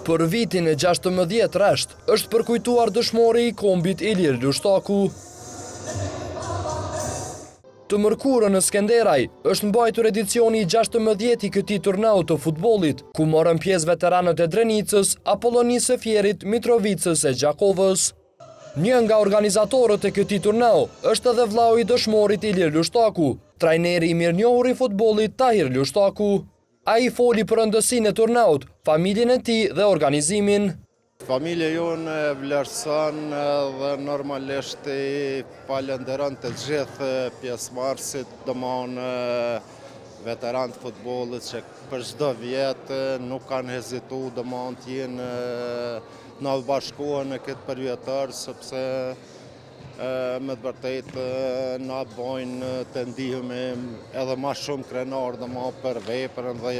Për vitin e 16 resht, është përkujtuar dëshmori I kombit Ilir Lushtaku. Të mërkurën në Skenderaj, është mbajtur edicioni I 16 I këtij turneu të futbollit, ku morën pjesë veteranët e Drenicës, Apollonisë së Fierit, Mitrovicës e Gjakovës. Një nga organizatorët e këtij turneu është edhe vllau I dëshmorit Ilir Lushtaku, trajneri I mirënjohur I futbollit Tahir Lushtaku. Ai foli për rëndësinë e turneut, familjen e tij dhe organizimin. Familja jonë e vlerëson dhe normalisht I falenderon të gjithë pjesëmarrësit, domthonë veteranët e futbollit që për çdo vit nuk kanë hezituar domthonë të jenë në bashkohen në këtë përvjetar, sepse me të vërtetë na bojnë të ndihemi edhe ma shumë krenar për veprën dhe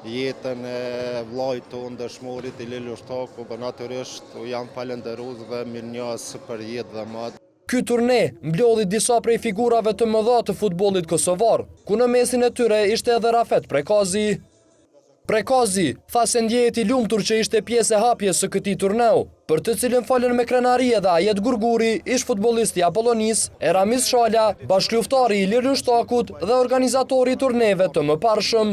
jetën e vllait tonë dëshmorit Ilir Lushtaku, dhe natyrisht jam falenderues dhe mirënjohës për jetë dhe mat. Ky turne mblodhi disa prej figurave të mëdha të futbollit kosovar, ku në mesin e tyre ishte edhe Rafet Prekazi. Prekazi tha se ndjehet I lumtur që ishte pjesë e hapjes së këtij turneu, për të cilën folën me krenari edhe Ajet Gurguri, ish futbollisti I Apollonis, e Ramiz Shala, bashkëluftari I Ilir Lushtakut dhe organizatori I turneve të mëparshëm.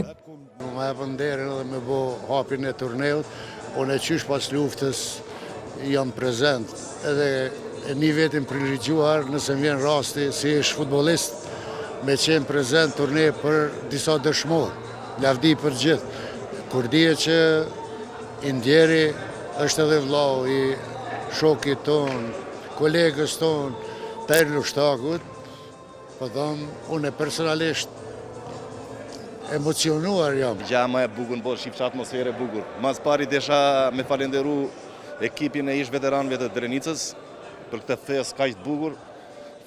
Më hapën derën edhe me bë hapjen e turneut, unë qysh pas luftës jam prezent, edhe e një vetin privilegjuar nëse vjen rasti si ish futbollist me qenë prezent turne për disa dëshmorë, lavdi për gjithë. Kur dije që I ndjeri është edhe vllau I shokit ton, kolegës ton, Tahir Lushtakut, po them, unë personalisht emocionuar jam. Gja më e bukur në botë, shifë atmosferë e bukur. Mas pari desha me falenderu ekipin e ish veteranëve të Drenicës për këtë festë kaq të bukur,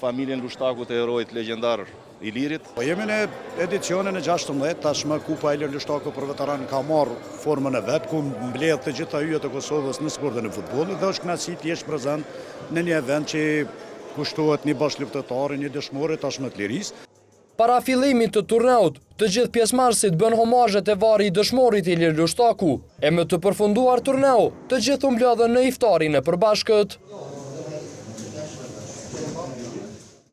familjen Lushtakut e herojit legjendar Ilirit. Jemi në edicionin e 16, tashmë Kupa Ilir Lushtaku për veteran ka marrë formën e vet, ku mbledh të gjitha yjet e Kosovës në sportin e futbollit dhe është kënaqësi të jesh prezant në një event që kushtohet një bashkëluftëtar, një dëshmor tashmë të lirisë. Para fillimit të turneut, të gjithë pjesëmarrësit bën homazhet e vari I dëshmorit Ilir Lushtaku, e më të përfunduar turneu, të gjithë u mblodhen në iftarin e përbashkët.